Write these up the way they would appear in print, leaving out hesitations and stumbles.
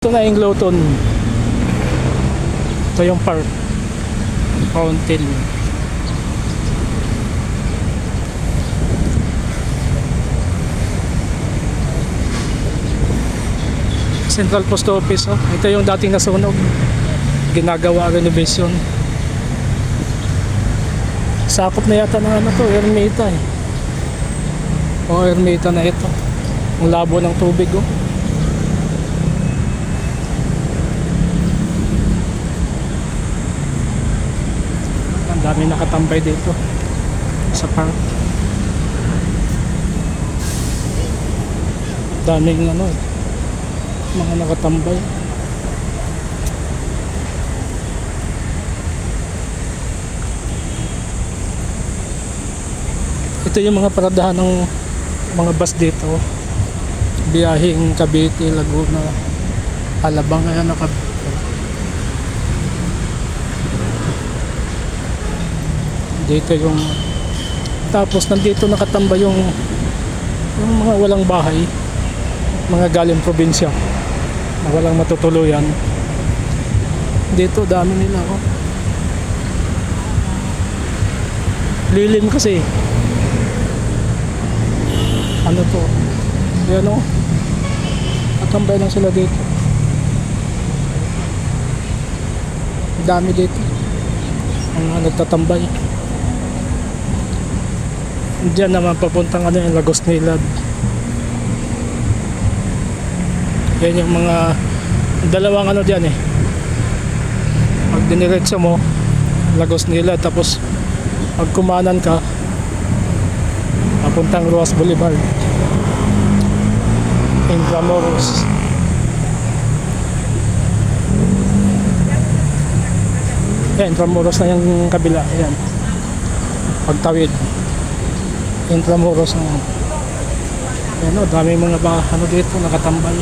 Ito na yung Luton. Ito yung park. Fountain. Central Post Office. Oh. Ito yung dating nasunog. Ginagawa renovation. Sakop na yata ng ano to, Ermita eh. O Ermita na ito. Ang labo ng tubig oh. Ang dami nakatambay dito sa park. Daming ano eh, mga nakatambay. Ito yung mga paradahan ng mga bus dito. Biyaheng Cavite, Laguna, Alabang. Ayan dito yung tapos nandito nakatambay yung mga walang bahay, mga galing probinsya na walang matutuluyan. Dito dami nila oh. Lilim kasi ano to yan oh, natambay lang sila dito. Dami dito mga nagtatambay. Diyan naman papuntang ano yung Lagos Nilad. Yan yung mga dalawang ano diyan eh. Pag diniretso mo Lagos Nilad, tapos pag kumanan ka papuntang Roas Boulevard, Intramuros. Yan, Intramuros na yung kabila. Yan, pagtawid Intramuros na. Yan o, dami mga ano dito nakatambay.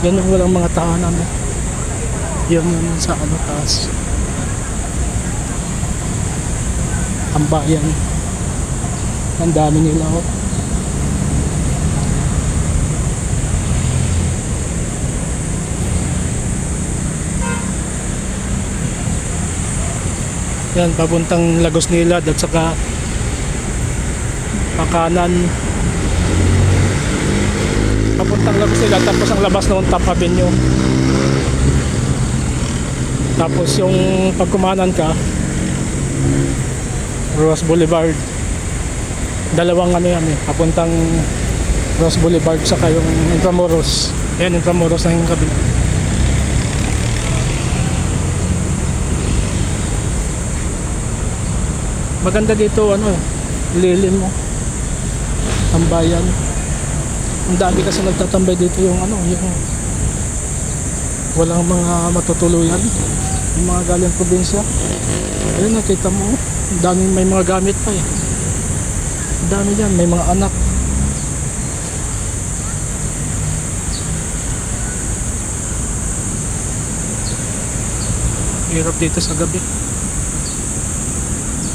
Yan yung walang mga tahanan eh. Yan yung sa ano taas tambayan. Ang dami nila o. Yan, papuntang Lagos Nilad at saka pakanan papuntang Lagos Nilad, tapos ang labas noon Top Avenue, tapos yung pagkumanan ka Roas Boulevard. Dalawang ano yan eh, papuntang Roas Boulevard saka yung Intramuros. Ayan, Intramuros na yung kabila. Maganda dito ano eh, lilim mo tambayan. Ang dami kasi nagtatambay dito yung ano, yung walang mga matutuluyan, yung mga galing probinsya. Ayun, nakita mo, ang daming may mga gamit pa eh. Ang dami dyan, may mga anak. Hirap dito sa gabi.